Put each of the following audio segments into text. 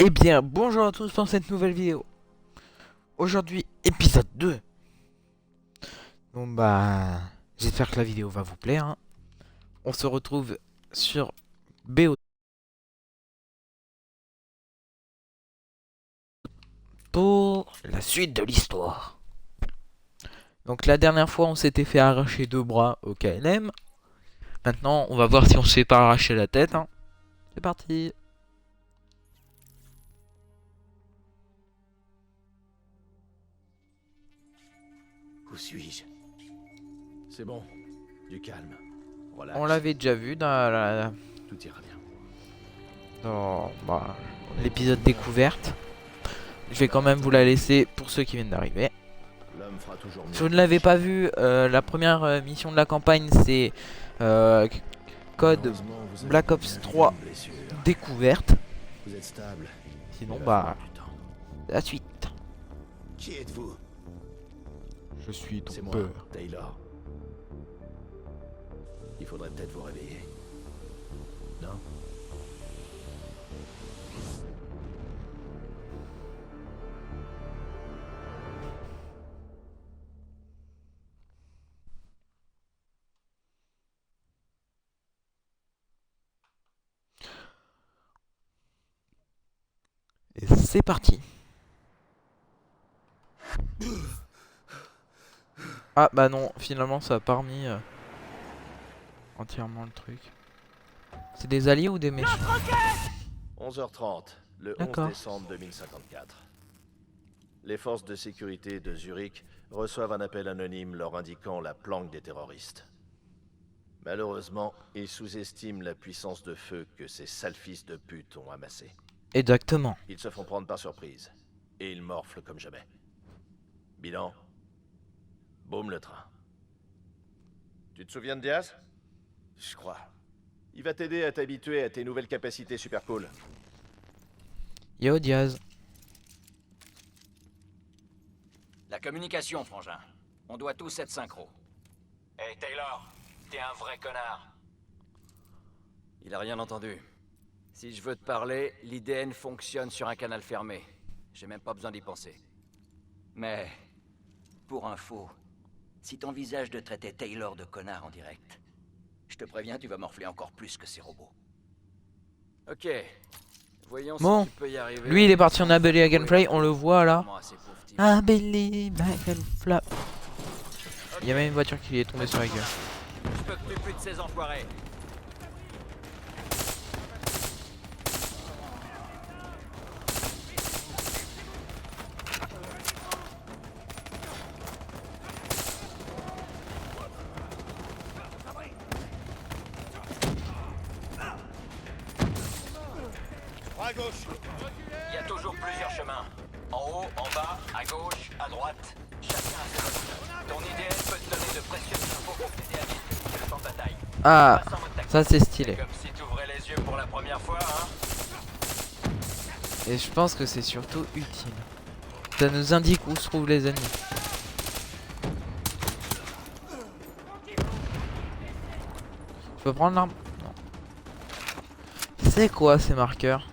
Eh bien, bonjour à tous pour cette nouvelle vidéo. Aujourd'hui, épisode 2. Bon bah, j'espère que la vidéo va vous plaire, hein. On se retrouve sur BO pour la suite de l'histoire. Donc la dernière fois, on s'était fait arracher 2 bras au KLM. Maintenant, on va voir si on se fait pas arracher la tête, hein. C'est parti. Où suis-je? C'est bon, du calme. Relax. On l'avait déjà vu dans Tout ira bien. l'épisode découverte. Je vais quand même vous la laisser pour ceux qui viennent d'arriver. L'homme fera toujours mieux. Si vous ne l'avez pas vu, la première mission de la campagne, c'est code Malheureusement, vous avez Black bien Ops vu 3 une blessure. découverte. Vous êtes stable. Sinon, Il va bah, falloir du temps. la suite. Qui êtes-vous? Je suis ton C'est moi, peur. Taylor. Il faudrait peut-être vous réveiller. Non? Et c'est parti. Ah bah non, finalement ça a pas remis entièrement le truc. C'est des alliés ou des méchants? 11h30, le 11 D'accord. décembre 2054. Les forces de sécurité de Zurich reçoivent un appel anonyme leur indiquant la planque des terroristes. Malheureusement, ils sous-estiment la puissance de feu que ces sales fils de pute ont amassée. Exactement. Ils se font prendre par surprise, et ils morflent comme jamais. Bilan, boum le train. Tu te souviens de Diaz? Je crois. Il va t'aider à t'habituer à tes nouvelles capacités super cool. Yo Diaz. La communication, frangin. On doit tous être synchro. Hey Taylor, t'es un vrai connard. Il a rien entendu. Si je veux te parler, l'IDN fonctionne sur un canal fermé. J'ai même pas besoin d'y penser. Mais, pour info, si t'envisages de traiter Taylor de connard en direct, je te préviens, tu vas morfler encore plus que ces robots. Ok. Voyons Bon, si tu peux y arriver. lui il est parti en Abeli à Gameplay, on le voit là. Vraiment assez pauvre type. Abeli Gameplay. Il y a même une voiture qui lui est tombée sur la gueule. Je peux plus de ces enfoirés. À gauche. Il y a toujours plusieurs chemins. En haut, en bas, à gauche, à droite. Chacun a ses modes. Ton IDN peut te donner de précieuses infos pour t'aider à vite le champ de bataille. Ah, Passe en mode tactique. ça c'est stylé. Comme si tu ouvrais les yeux pour la première fois, hein. Et je pense que c'est surtout utile. Ça nous indique où se trouvent les ennemis. Je peux prendre l'arme? Non. C'est quoi ces marqueurs?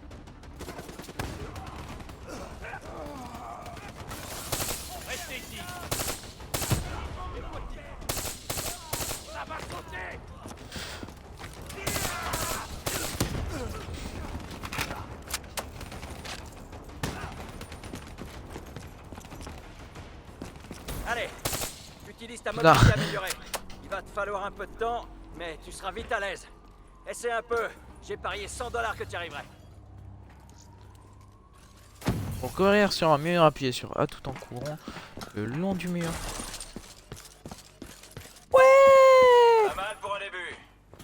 Allez, utilise ta Putain. mobilité améliorée. Il va te falloir un peu de temps, mais tu seras vite à l'aise. Essaie un peu. J'ai parié $100 que tu y arriverais. Pour courir sur un mur, appuyez sur A tout en courant le long du mur. Ouais! Pas mal pour un début.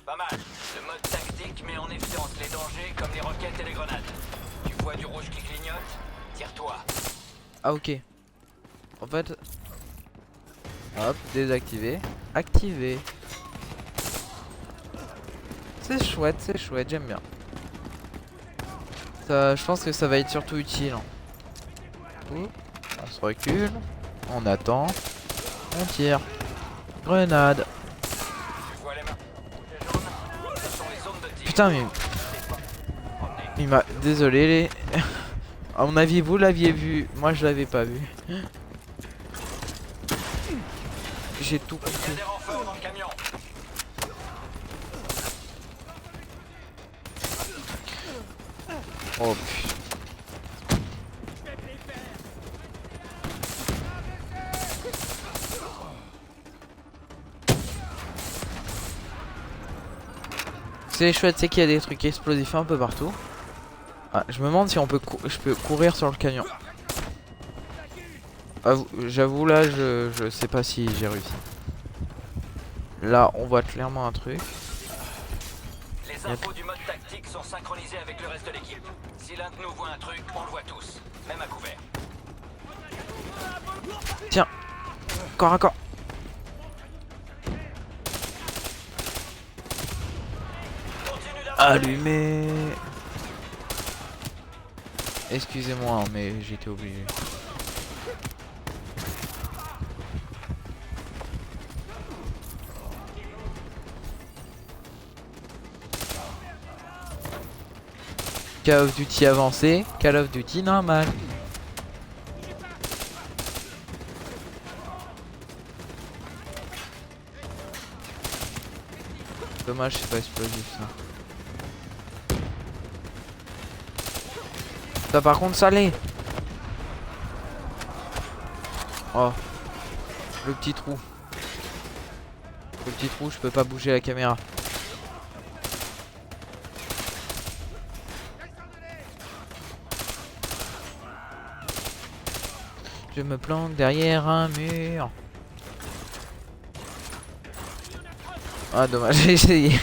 Pas mal. Le mode tactique met en évidence les dangers comme les roquettes et les grenades. Tu vois du rouge qui clignote? Tire-toi. Ah ok. En fait... Hop, désactiver. Activer. C'est chouette, j'aime bien. Ça, je pense que ça va être surtout utile, hein. Ouh, on se recule. On attend. On tire. Grenade. Tu vois les mains? Les jaunes? Ce sont les zones de tir. Putain mais... Il m'a... Désolé les... À mon avis, vous l'aviez vu. Moi, je l'avais pas vu. J'ai tout Il y a compris. des renforts dans le camion. Oh putain. C'est chouette, c'est qu'il y a des trucs explosifs un peu partout. Ah, je me demande si on peut je peux courir sur le camion. J'avoue là, je sais pas si j'ai réussi. Là, on voit clairement un truc. Les infos du mode tactique sont synchronisées avec le reste de l'équipe. Si l'un de nous voit un truc, on le voit tous, même à couvert. Tiens, corps à corps. Continue d'avancer. Allumé. Excusez-moi, hein, mais j'étais obligé. Call of Duty avancé, Call of Duty normal. Dommage, c'est pas explosif ça. Ça par contre salé. Oh, le petit trou. Le petit trou, je peux pas bouger la caméra. Je me plante derrière un mur. Ah dommage, j'ai essayé.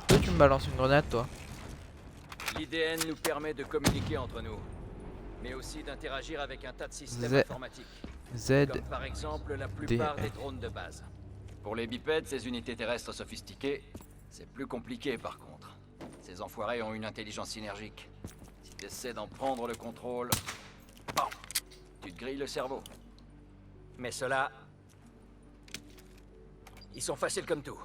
Toi tu me balances une grenade toi. L'IDN nous permet de communiquer entre nous, mais aussi d'interagir avec un tas de systèmes Z. informatiques. Z. Comme par exemple la plupart des drones de base. Pour les bipèdes, ces unités terrestres sophistiquées, c'est plus compliqué par contre. Ces enfoirés ont une intelligence synergique. Si tu essaies d'en prendre le contrôle, bam, tu te grilles le cerveau. Mais ceux-là, ils sont faciles comme tout.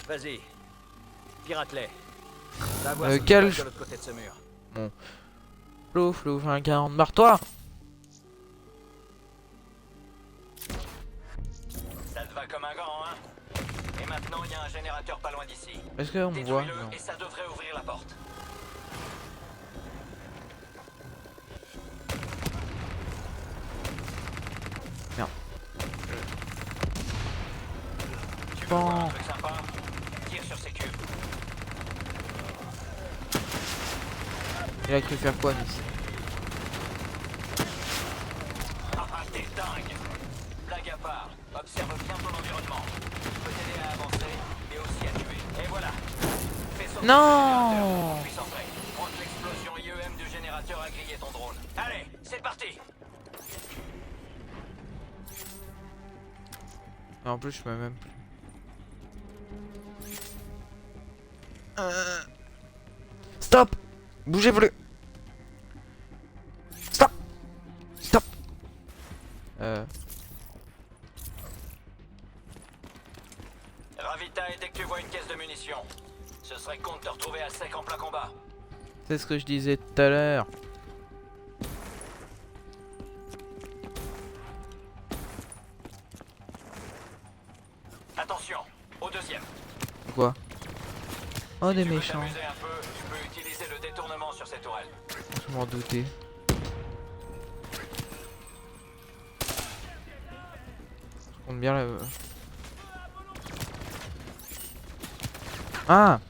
Vas-y, pirate-les. Va voir ce qui se quel passe de l'autre côté de ce mur. Flou, flou, 20-40, barre-toi. Ça te va comme un gant, hein? Et maintenant, il y a un générateur pas loin d'ici. Est-ce qu'on me voit? Détruis-le Non. et ça devrait ouvrir la porte. Merde. Tu veux Bon. voir un truc sympa? Tire sur ces cubes. Il a cru faire quoi, Nice? Ah, t'es dingue! Blague à part, observe bien ton environnement. Je peux t'aider à avancer et aussi à tuer. Et voilà! Fais sauter Non! le générateur en puissance break. Crois que l'explosion IEM du générateur a grillé ton drone. Allez, c'est parti! Et en plus, je peux même plus. Stop! Bougez plus! Stop! Stop! Ravitaille dès que tu vois une caisse de munitions. Ce serait con de te retrouver à sec en plein combat. C'est ce que je disais tout à l'heure. Attention, au deuxième. Quoi? Oh, Si des tu veux méchants. t'amuser un peu, tu peux utiliser le détournement sur cette tourelle. Je m'en doutais. Je compte bien la... Ah!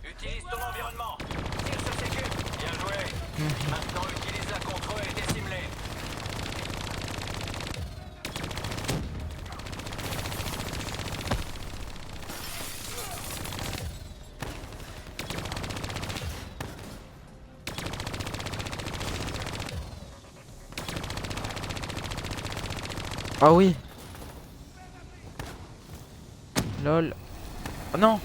Utilise ton environnement. Tire sur ces cubes. Bien joué. Maintenant, utilise-la contre eux et décime-les. Ah oui! Lol. Oh non!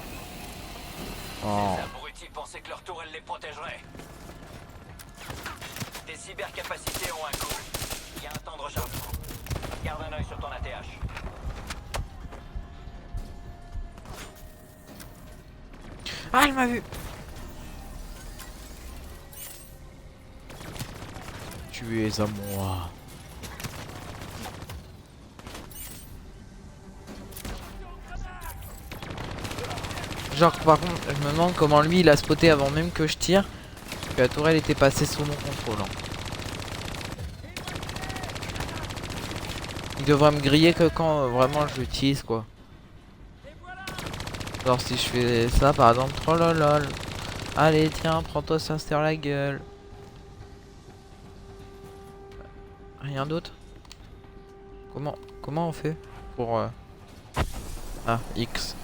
Oh. Ces abrutis pensaient que leur tourelle les protégerait. Tes cybercapacités ont un coût. Il y a un temps de rechargement. Ah, elle m'a vu. Tu es à moi. Genre, par contre, je me demande comment lui il a spoté avant même que je tire. Que la tourelle était passée sous mon contrôle. Hein. Il devrait me griller que quand vraiment je l'utilise quoi. Genre si je fais ça par exemple, trollolol. Allez tiens, prends-toi ça, se la gueule. Rien d'autre. Comment on fait pour Ah, X.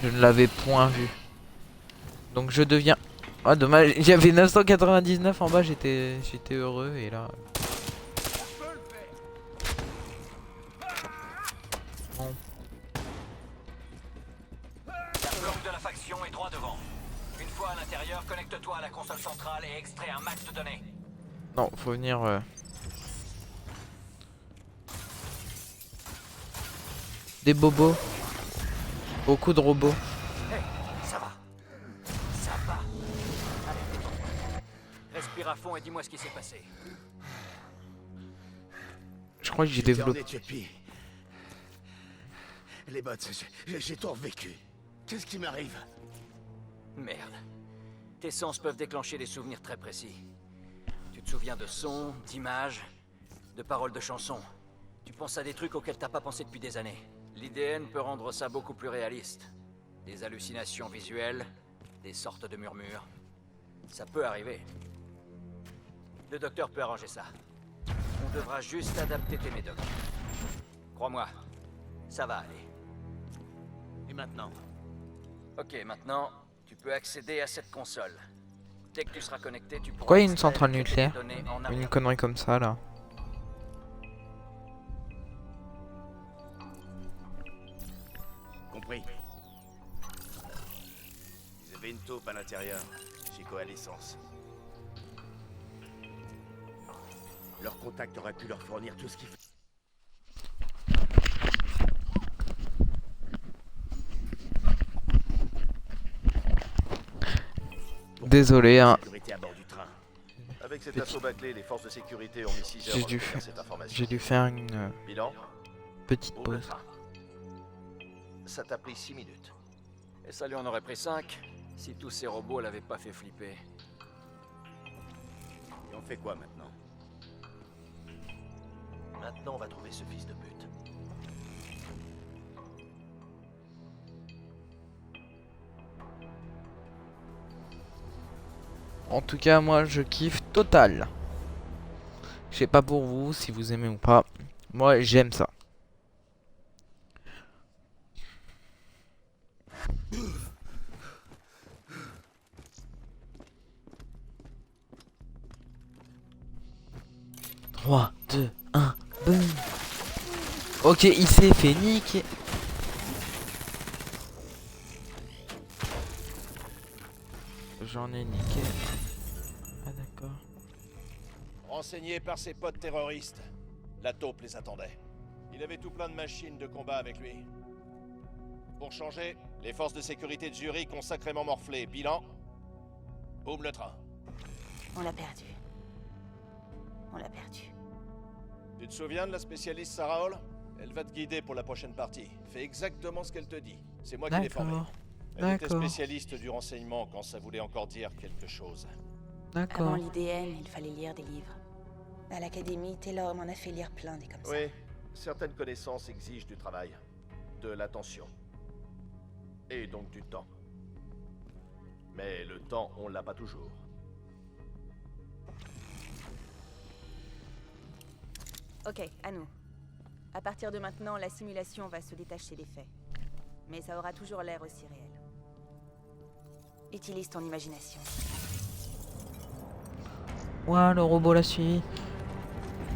Je ne l'avais point vu. Donc je deviens... Ah dommage, j'avais 999 en bas, j'étais heureux et là... Bon. La bloc de la faction est droit devant. Une fois à l'intérieur, connecte-toi à la console centrale et extrais un max de données. Non, faut venir... Des bobos. Beaucoup de robots. Hey, ça va. Ça va. Allez, détends-toi. Respire à fond et dis-moi ce qui s'est passé. Je crois que j'ai J'étais développé... en Éthiopie. Les bots, j'ai tout revécu. Qu'est-ce qui m'arrive? Merde. Tes sens peuvent déclencher des souvenirs très précis. Tu te souviens de sons, d'images, de paroles de chansons. Tu penses à des trucs auxquels t'as pas pensé depuis des années. L'IDN peut rendre ça beaucoup plus réaliste. Des hallucinations visuelles, des sortes de murmures. Ça peut arriver. Le docteur peut arranger ça. On devra juste adapter tes médocs. Crois-moi, ça va aller. Et maintenant? Ok, maintenant, tu peux accéder à cette console. Dès que tu seras connecté, tu pourras... Pourquoi il y a une extraire centrale les nucléaire? données en Une arrière. connerie comme ça là. Compris. Ils avaient une taupe à l'intérieur, chez Coalescence. Leur contact aurait pu leur fournir tout ce qu'il faut. Désolé hein. Sécurité à bord du train. Avec cet assaut bâclé, les forces de sécurité ont mis 6 heures J'ai à dû obtenir faire- cette information. J'ai dû faire une Bilan, petite ouvre le pause. train. Ça t'a pris 6 minutes. Et ça lui en aurait pris 5, si tous ces robots l'avaient pas fait flipper. Et on fait quoi maintenant? Maintenant, on va trouver ce fils de pute. En tout cas moi je kiffe total. Je sais pas pour vous si vous aimez ou pas. Moi j'aime ça. Trois, 2, 1, boum. Ok, il s'est fait niquer. J'en ai niqué. Ah d'accord. Renseigné par ses potes terroristes, la taupe les attendait. Il avait tout plein de machines de combat avec lui. Pour changer, les forces de sécurité de Zurich ont sacrément morflé. Bilan, boum le train. On l'a perdu. On l'a perdu. Tu te souviens de la spécialiste Sarah Hall? Elle va te guider pour la prochaine partie. Fais exactement ce qu'elle te dit. C'est moi qui l'ai formée. D'accord. Elle était D'accord. spécialiste du renseignement quand ça voulait encore dire quelque chose. Avant D'accord. l'IDN, il fallait lire des livres. À l'académie, Taylor m'en a fait lire plein des comme ça. Oui, certaines connaissances exigent du travail, de l'attention. Et donc du temps. Mais le temps, on l'a pas toujours. Ok, à nous. À partir de maintenant, la simulation va se détacher des faits. Mais ça aura toujours l'air aussi réel. Utilise ton imagination. Ouah, le robot la suit.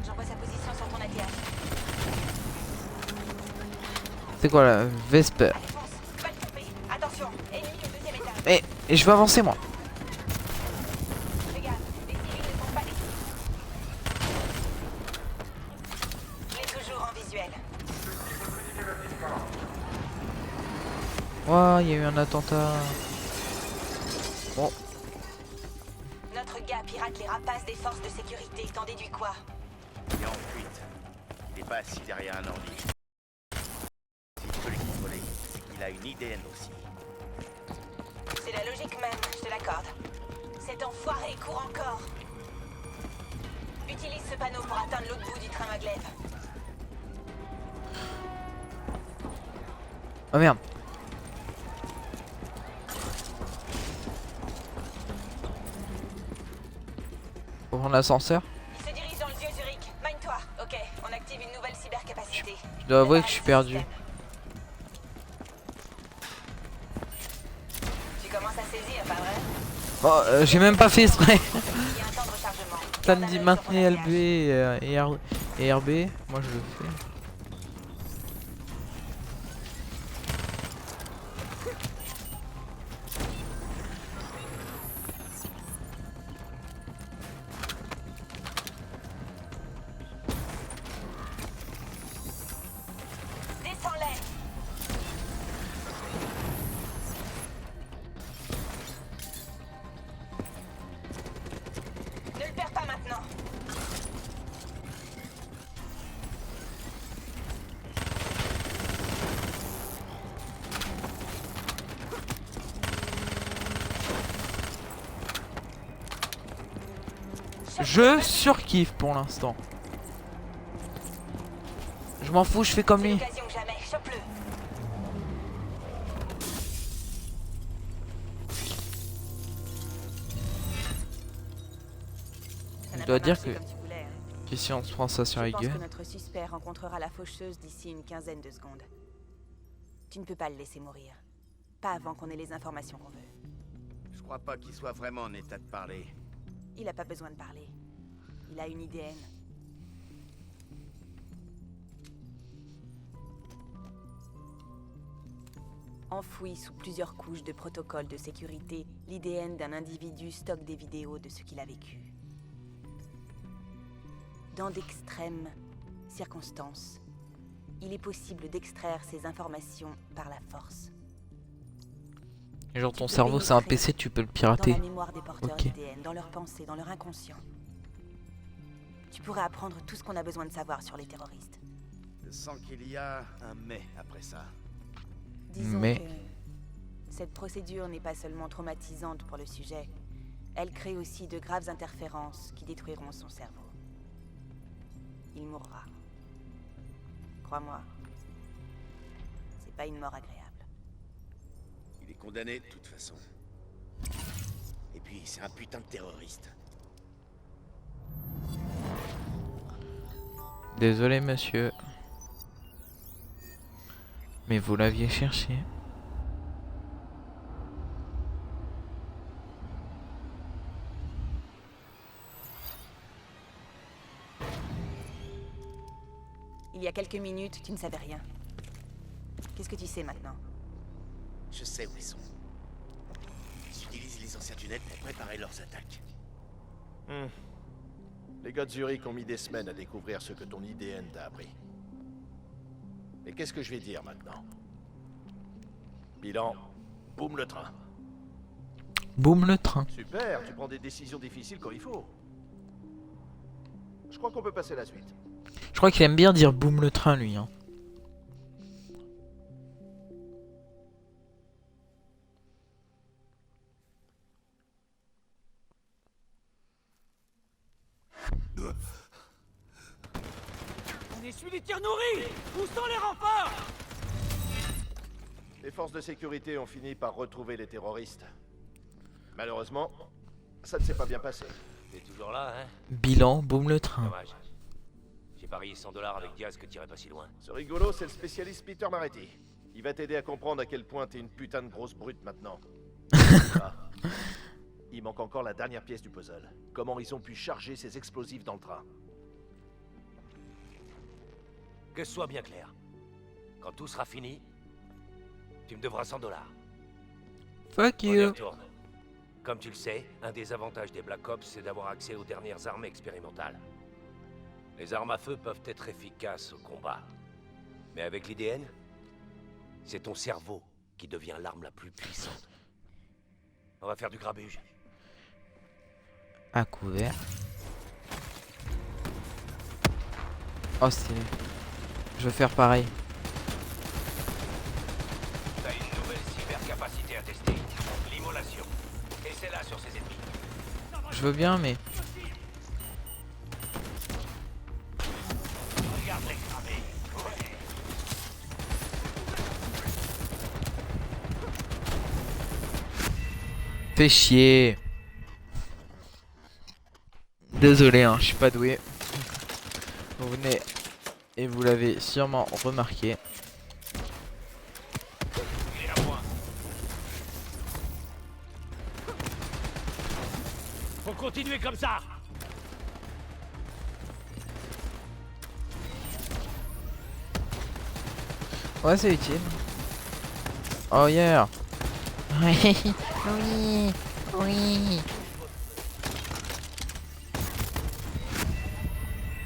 J'envoie sa position sur ton ATH. C'est quoi la Vesper? Allez, fonce. Pas de tromper. Attention, ennemi au deuxième étage. Et je vais avancer moi. Fais gaffe, les civils ne sont pas des... Il est toujours en visuel. Ouah, il y a eu un attentat. Bon, Notre gars pirate les rapaces des forces de sécurité. T'en déduis quoi? Il est en fuite. Il est pas assis derrière un ordi. S'il peut les contrôler, c'est qu'il a une IDN aussi. C'est la logique même, je te l'accorde. Cet enfoiré court encore. Utilise ce panneau pour atteindre l'autre bout du train maglev. oh merde. Faut prendre l'ascenseur. Il se dirige dans le vieux Zurich. Mine-toi. Ok, on active une nouvelle cybercapacité. Je dois avouer que je suis perdu. Tu commences à saisir, pas vrai? Oh, j'ai même pas fait exprès. Il y a un temps de rechargement. Ça Garde me un dit œil maintenez sur ton LB et RB. Moi je le fais. Descends-les. Ne le perds pas maintenant. Je surkiffe pour l'instant. Je m'en fous, je fais comme C'est lui. l'occasion que jamais. Chope-le. Ça n'a Je dois pas dire marché que- comme tu voulais, hein. Et si on se prend ça sur la Je pense que gueule. notre suspect rencontrera la faucheuse d'ici une quinzaine de secondes. Tu ne peux pas le laisser mourir. Pas avant qu'on ait les informations qu'on veut. Je crois pas qu'il soit vraiment en état de parler. Il a pas besoin de parler. Il a une IDN. Enfoui sous plusieurs couches de protocoles de sécurité, l'IDN d'un individu stocke des vidéos de ce qu'il a vécu. Dans d'extrêmes circonstances, il est possible d'extraire ces informations par la force. Et genre ton peux cerveau c'est un pénétrer PC, tu peux le Dans pirater. la mémoire des porteurs Ok. d'IDN, dans leurs pensées, dans leur inconscient. Tu pourrais apprendre tout ce qu'on a besoin de savoir sur les terroristes. Je sens qu'il y a un mais après ça. Disons Mais- que cette procédure n'est pas seulement traumatisante pour le sujet, elle crée aussi de graves interférences qui détruiront son cerveau. Il mourra. Crois-moi, c'est pas une mort agréable. Il est condamné de toute façon. Et puis, c'est un putain de terroriste. Désolé monsieur. Mais vous l'aviez cherché. Il y a quelques minutes, tu ne savais rien. Qu'est-ce que tu sais maintenant? Je sais où ils sont. Ils utilisent les anciens tunnels pour préparer leurs attaques. Les gars de Zurich ont mis des semaines à découvrir ce que ton IDN t'a appris. Et qu'est-ce que je vais dire maintenant? Bilan, boum le train. Boum le train. Super, tu prends des décisions difficiles quand il faut. Je crois qu'on peut passer à la suite. Je crois qu'il aime bien dire boum le train lui hein. On essuie les tirs nourris! Où sont les renforts? Les forces de sécurité ont fini par retrouver les terroristes. Malheureusement, ça ne s'est pas bien passé. T'es toujours là, hein? Bilan, boum le train. Dommage. J'ai parié 100 $ avec Diaz que t'irais pas si loin. Ce rigolo, c'est le spécialiste Peter Maretti. Il va t'aider à comprendre à quel point t'es une putain de grosse brute maintenant. Ah. Il manque encore la dernière pièce du puzzle. Comment ils ont pu charger ces explosifs dans le train? Que ce soit bien clair. Quand tout sera fini, tu me devras 100 $. Fuck On y you. retourne. Comme tu le sais, un des avantages des Black Ops, c'est d'avoir accès aux dernières armes expérimentales. Les armes à feu peuvent être efficaces au combat. Mais avec l'IDN, c'est ton cerveau qui devient l'arme la plus puissante. On va faire du grabuge. À couvert. Oh stylé. Je vais faire pareil. T'as une nouvelle cybercapacité à tester. L'immolation. Et c'est là sur ses ennemis. Je veux bien mais... Regarde les cramer. Fais chier. Désolé hein, je suis pas doué. Vous venez et vous l'avez sûrement remarqué. Il est à point. Faut continuer comme ça. Ouais c'est utile. Oh yeah. Oui, oui, oui.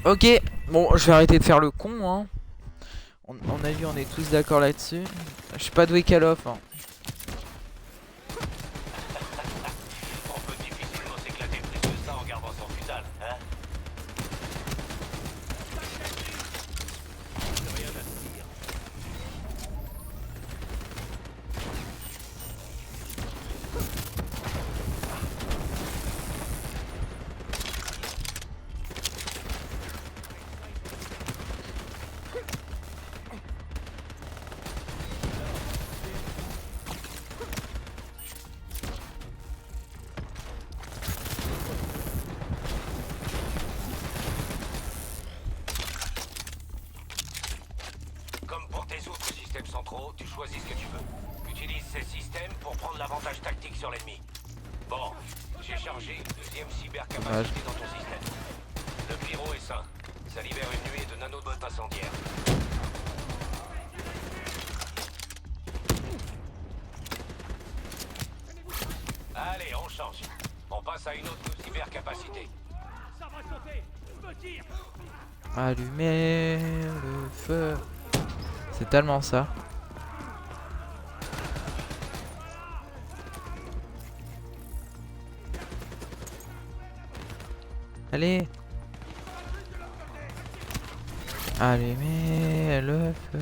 Ok, bon je vais arrêter de faire le con hein. On a vu, on est tous d'accord là-dessus. Je suis pas doué Call of hein. On peut difficilement s'éclater plus que ça en gardant son futal, hein? Rien à dire. Comme pour tes autres systèmes centraux, tu choisis ce que tu veux. Utilise ces systèmes pour prendre l'avantage tactique sur l'ennemi. Bon, j'ai chargé une deuxième cybercapacité dans ton système. Le pyro est sain. Ça libère une nuée de nanobots incendiaires. Allez, on change. On passe à une autre cybercapacité. Ça va sauter. Je me tire. Allumer le feu. C'est tellement ça. Allez. Allumer le feu.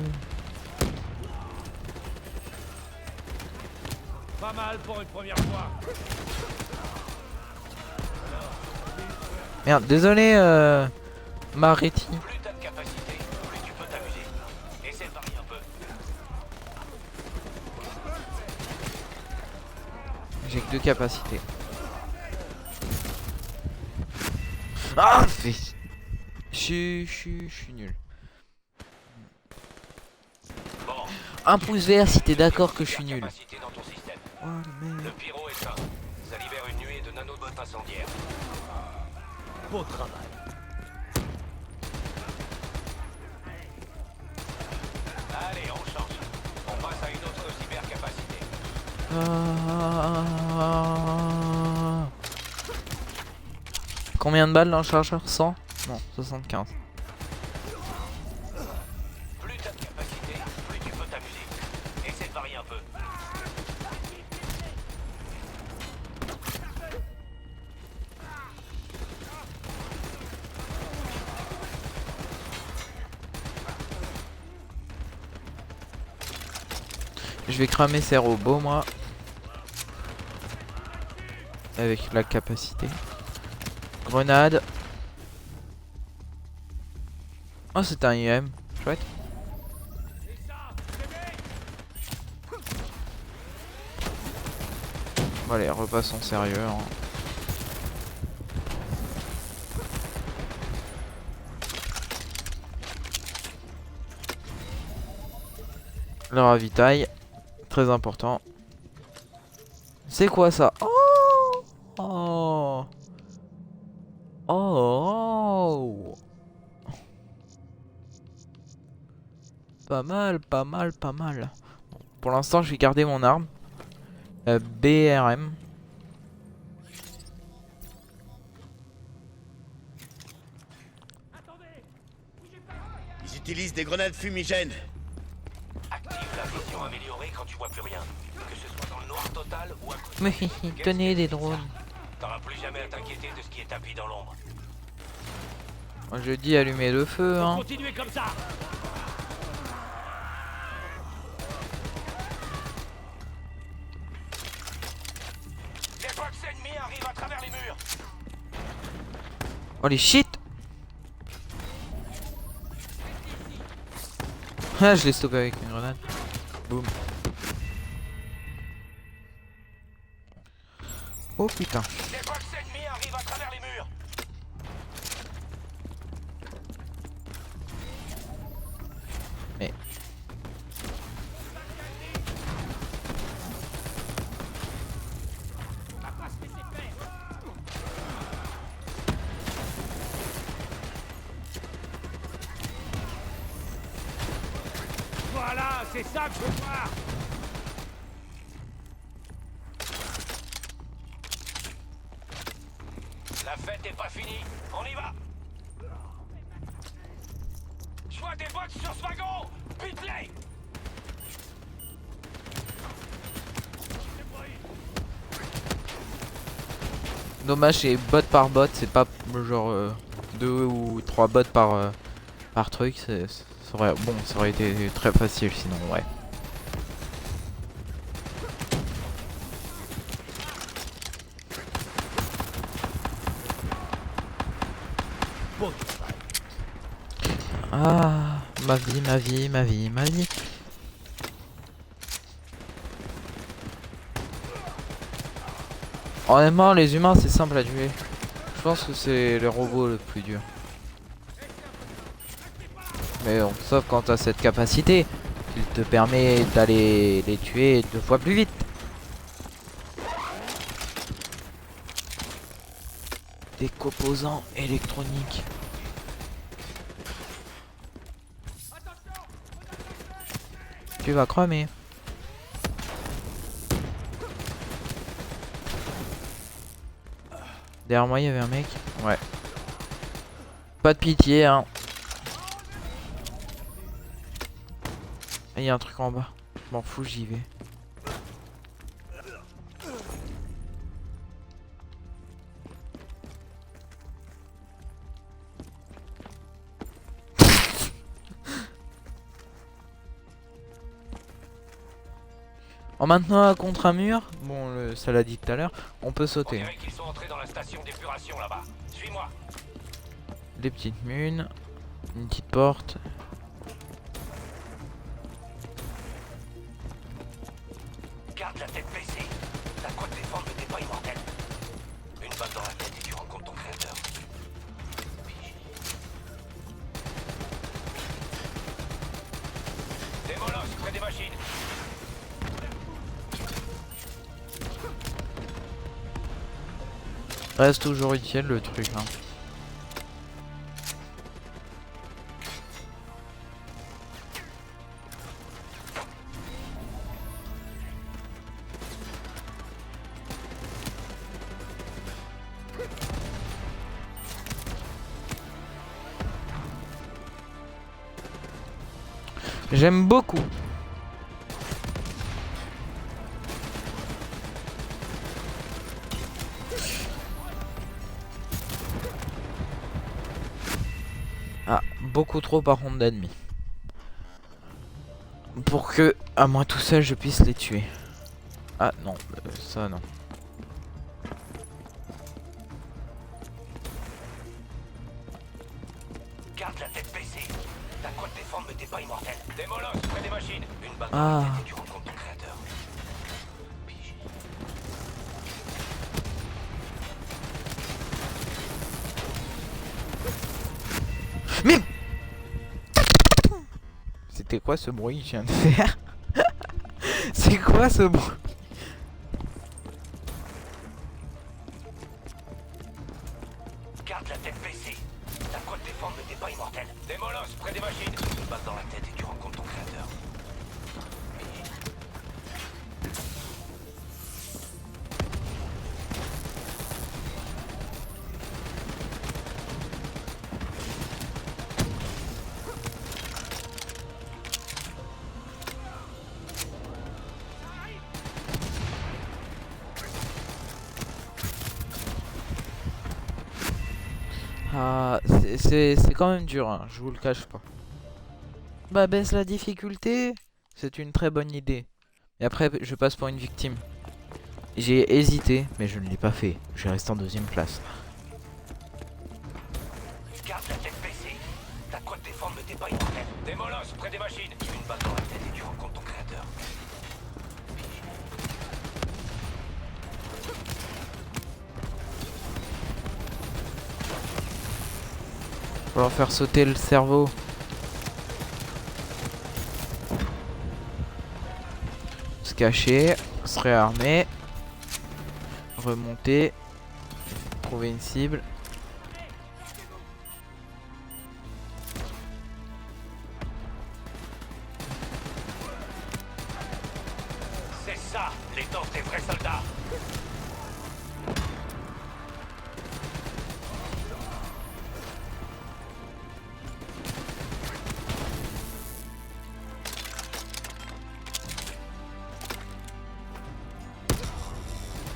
Pas mal pour une première fois. Merde, désolé Maretti. Plus t'as de capacité, plus tu peux t'amuser. Essaie de varier un peu. J'ai que 2 capacités. Ah, fais... Je suis nul. Bon, Un pouce vert si t'es d'accord que je suis nul. capacité dans ton système. Oh, le merde. Le pyro est sain. Ça libère une nuée de nanobots incendiaires. Beau travail. Allez, on change. On passe à une autre cybercapacité. Ah. Combien de balles dans le chargeur? 100? Non, 75. Plus t'as de capacité, plus tu peux t'amuser. Essaie de varier un peu. Je vais cramer ces robots moi. Avec la capacité. Grenade. Oh c'est un IM. Chouette. Bon allez, repassons sérieux hein. Le ravitail. Très important. C'est quoi ça? Oh, oh. Oh. Pas mal, pas mal, pas mal. Bon, pour l'instant, je vais garder mon arme. BRM. Ils utilisent des grenades fumigènes. Active la vision vraiment amélioré quand tu vois plus rien. Que ce soit dans le noir total ou à côté. Mais tenez des drones. T'auras plus jamais à t'inquiéter de ce qui est tapis dans l'ombre. Moi je dis allumer le feu, hein. Continuez comme ça. Les box ennemis arrivent à travers les murs. Oh les shit. Ah, je l'ai stoppé avec une grenade. Boum. Oh putain. Les box ennemis arrivent à travers les murs. Mais... Voilà, c'est ça que je veux voir. La fête est pas finie. On y va. Je vois des box sur ce wagon. Bute-les. Dommage, c'est bot par bot, c'est pas genre 2 ou 3 bots par truc. Bon, ça aurait été très facile sinon, ouais. Ah, ma vie, ma vie, ma vie, ma vie. Honnêtement, les humains c'est simple à tuer. Je pense que c'est les robots le plus dur. Mais bon, sauf quand t'as cette capacité qui te permet d'aller les tuer 2 fois plus vite. Des composants électroniques. Tu vas cremer. Derrière moi il y avait un mec. Ouais. Pas de pitié hein. Il y a un truc en bas. M'en fous, j'y vais. En maintenant contre un mur, bon ça l'a dit tout à l'heure, on peut On sauter. dirait qu'ils sont entrés dans la station d'épuration là-bas. Suis-moi. Des petites munes, une petite porte. Garde la tête baissée. T'as quoi te défendre, mais t'es pas immortel. Une balle dans la tête et tu rencontres ton créateur. Des molosses près des machines. Reste toujours utile le truc hein. J'aime beaucoup. Ah, beaucoup trop par contre d'ennemis. Pour que, à moi tout seul, je puisse les tuer. Ah non, ça non. Garde la tête baissée. T'as quoi te défendre, mais t'es pas immortel. Des molosses près des machines. Une balle dans la Ah. tête et tu rencontres ton créateur. Mais c'était quoi ce bruit que je viens de faire? C'est quoi ce bruit? Garde la tête baissée. T'as quoi te défendre, mais t'es pas immortel. Des molosses près des machines. Une balle dans la tête et tu rencontres ton créateur. c'est quand même dur, hein, je vous le cache pas. Bah baisse la difficulté, c'est une très bonne idée. Et après je passe pour une victime. J'ai hésité, mais je ne l'ai pas fait. Je suis resté en 2ème place. Garde la tête baissée. T'as de quoi te défendre, mais t'es pas immortel. Des molosses près des machines. Une balle dans la tête et tu rencontres ton créateur. On va leur faire sauter le cerveau. Se cacher, se réarmer, remonter, trouver une cible. C'est ça, les danses des vrais soldats.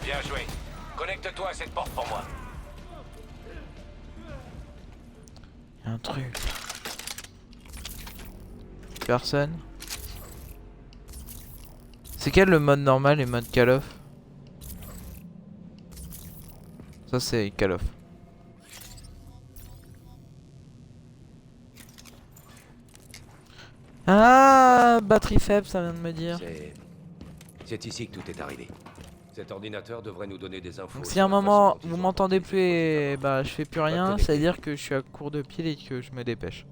Bien joué. Connecte-toi à cette porte pour moi. Y'a un truc. Personne. C'est quel le mode normal et le mode Call of? Ça c'est Call of. Ah, batterie faible, ça vient de me dire. C'est ici que tout est arrivé. Cet ordinateur devrait nous donner des infos. Donc si sur à un la moment façon dont vous ils ont m'entendez utilisé plus et le bah je fais plus rien, connecté. ça veut dire que je suis à court de pied et que je me dépêche.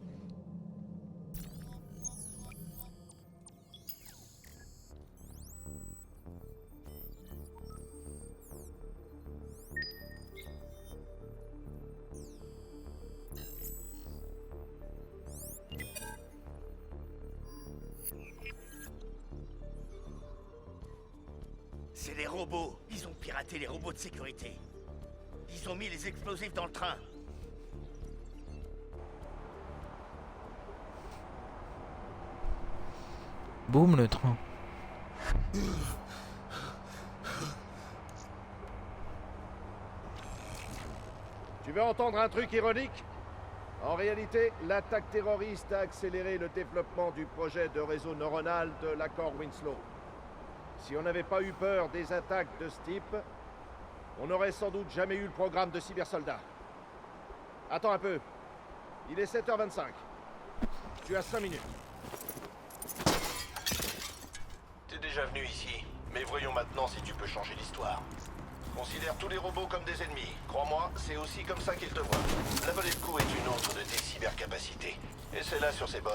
C'est des robots. Ils ont piraté les robots de sécurité. Ils ont mis les explosifs dans le train. Boum le train. Tu veux entendre un truc ironique? En réalité, l'attaque terroriste a accéléré le développement du projet de réseau neuronal de l'accord Winslow. Si on n'avait pas eu peur des attaques de ce type, on n'aurait sans doute jamais eu le programme de cybersoldats. Attends un peu. Il est 7h25. Tu as 5 minutes. T'es déjà venu ici, mais voyons maintenant si tu peux changer l'histoire. Considère tous les robots comme des ennemis. Crois-moi, c'est aussi comme ça qu'ils te voient. La volée de coup est une autre de tes cybercapacités. Et c'est là sur ces bots.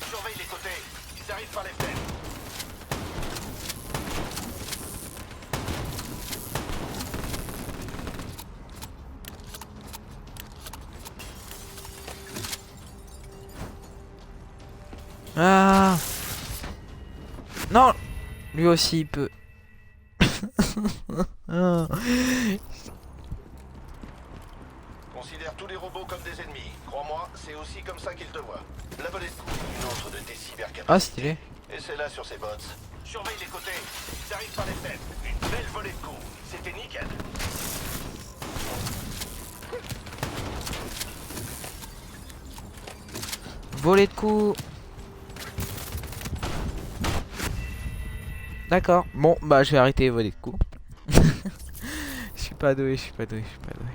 Surveille les côtés. Ils arrivent par les fenêtres. Ah non, lui aussi il peut. Ah. Considère tous les robots comme des ennemis. Crois-moi, c'est aussi comme ça qu'ils te voient. La volée de coup est une autre de tes cybercapacités. Ah stylé. Et c'est là sur ces bots. Surveille les côtés. Ils arrivent par les fenêtres. Une belle volée de coup. C'était nickel. Voler de coups. D'accord. Bon bah je vais arrêter les volets de coups. Je suis pas doué, je suis pas doué, je suis pas doué.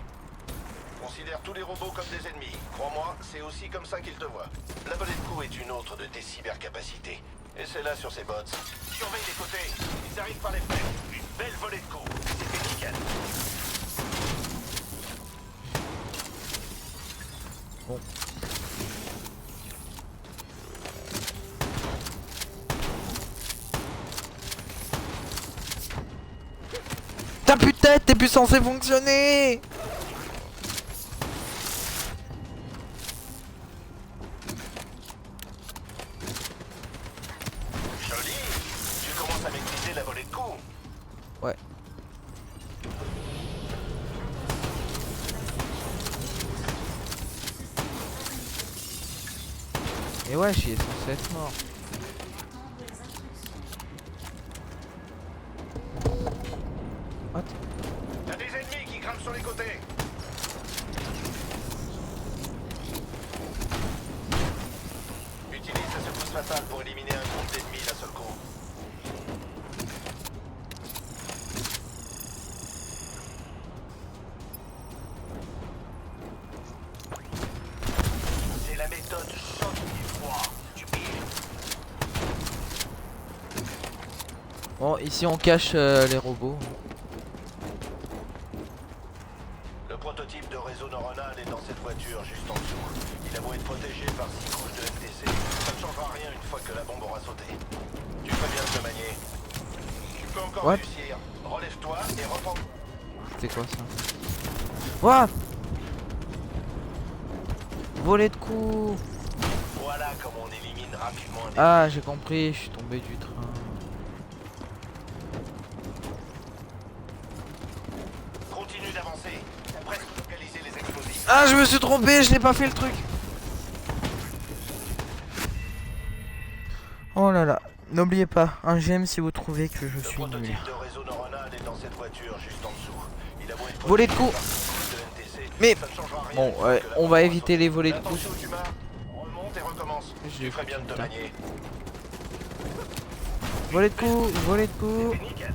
Considère tous les robots comme des ennemis. Crois-moi, c'est aussi comme ça qu'ils te voient. La volée de coup est une autre de tes cybercapacités. Et c'est là sur ces bots. Surveille les côtés. Ils arrivent par les fenêtres. Une belle volée de coup. C'était nickel. Bon. T'as plus de tête, t'es plus censé fonctionner. Joli. Tu commences à maîtriser la volée de coup. Ouais. Et ouais, j'y ai censé être mort. What? T'as des ennemis qui grimpent sur les côtés. fatale pour éliminer un groupe d'ennemis d'un seul coup. C'est la méthode choc du froid. Tu piles. Bon, ici on cache les robots. Le prototype de réseau neuronal est dans cette voiture juste en dessous. Il a beau être protégé par 6 couches de FTC, ça ne changera rien une fois que la bombe aura sauté. Tu fais bien de te manier. Tu peux encore What? réussir. Relève-toi et reprends. C'est quoi ça? What? Voler de coups. Voilà comment on élimine rapidement un ennemi. Ah, j'ai compris, je suis tombé du train. Continue d'avancer. T'as presque localisé les explosifs. Ah, je me suis trompé, je n'ai pas fait le truc. Oh là là. N'oubliez pas, un j'aime si vous trouvez que je Le suis nul. prototype de réseau neuronal est dans cette voiture juste en dessous. Il a beau être Voler de protégé coups. par 6 couches de FTC, Mais ça ne changera rien bon, une fois ouais, que la on bombe va aura éviter sauté. les volets de coups. Attention, Dumas. Remonte et recommence. Je Tu ferais bien de te putain. manier. Voler de coups, voler de coups. C'est nickel.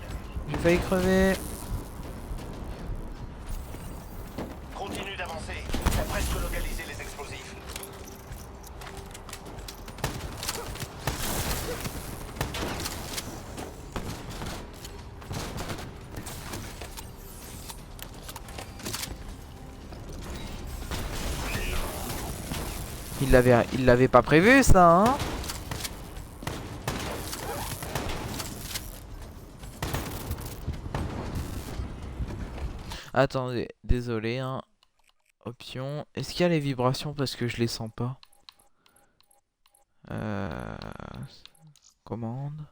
J'ai failli crever. Continue d'avancer. T'as presque localisé les explosifs. Il l'avait pas prévu ça, hein? Attendez, désolé, hein. Option. Est-ce qu'il y a les vibrations parce que je les sens pas? Commande.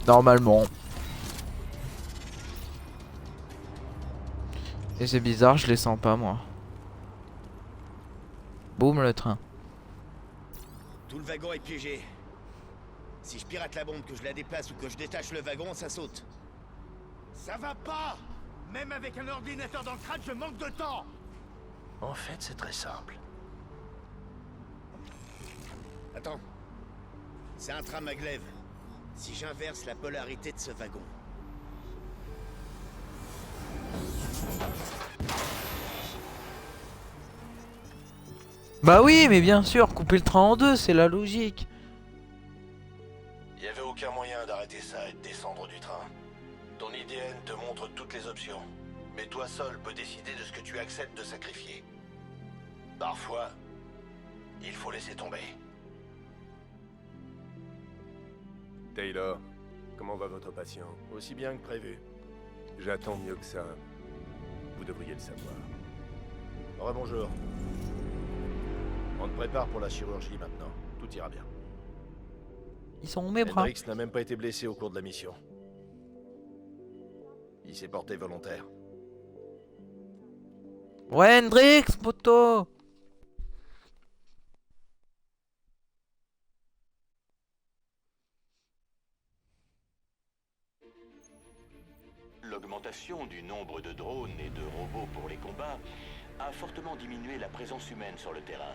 Normalement. Et c'est bizarre, je les sens pas moi. Boum le train. Tout le wagon est piégé. Si je pirate la bombe, que je la déplace ou que je détache le wagon, ça saute. Ça va pas! Même avec un ordinateur dans le crâne, je manque de temps! En fait, c'est très simple. Attends. C'est un train maglev. Si j'inverse la polarité de ce wagon. Bah oui, mais bien sûr, couper le train en deux, c'est la logique. Il n'y avait aucun moyen d'arrêter ça et de descendre du train. Ton IDN te montre toutes les options. Mais toi seul peux décider de ce que tu acceptes de sacrifier. Parfois, il faut laisser tomber. Taylor, comment va votre patient? Aussi bien que prévu. J'attends mieux que ça. Vous devriez le savoir. Rebonjour. On te prépare pour la chirurgie maintenant. Tout ira bien. Ils sont où mes bras? Hendrix n'a même pas été blessé au cours de la mission. Il s'est porté volontaire. Ouais, Hendrix, poteau. L'augmentation du nombre de drones et de robots pour les combats a fortement diminué la présence humaine sur le terrain.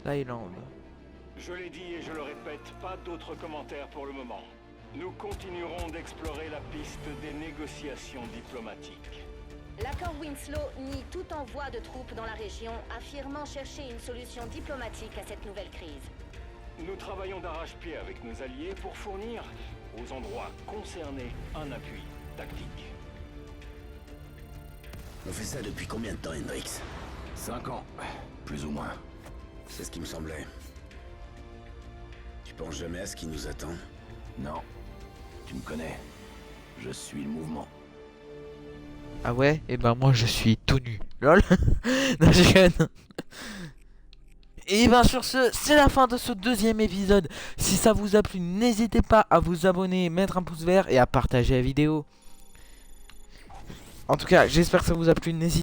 Thaïlande. Je l'ai dit et je le répète, pas d'autres commentaires pour le moment. Nous continuerons d'explorer la piste des négociations diplomatiques. L'accord Winslow nie tout envoi de troupes dans la région, affirmant chercher une solution diplomatique à cette nouvelle crise. Nous travaillons d'arrache-pied avec nos alliés pour fournir aux endroits concernés un appui tactique. On fait ça depuis combien de temps, Hendrix? 5 ans, plus ou moins. C'est ce qui me semblait. Tu penses jamais à ce qui nous attend? Non. Tu me connais. Je suis le mouvement. Ah ouais? Et ben moi je suis tout nu. Lol. Non, je déconne. Et ben sur ce, c'est la fin de ce deuxième épisode. Si ça vous a plu, n'hésitez pas à vous abonner, mettre un pouce vert et à partager la vidéo. En tout cas, j'espère que ça vous a plu. N'hésitez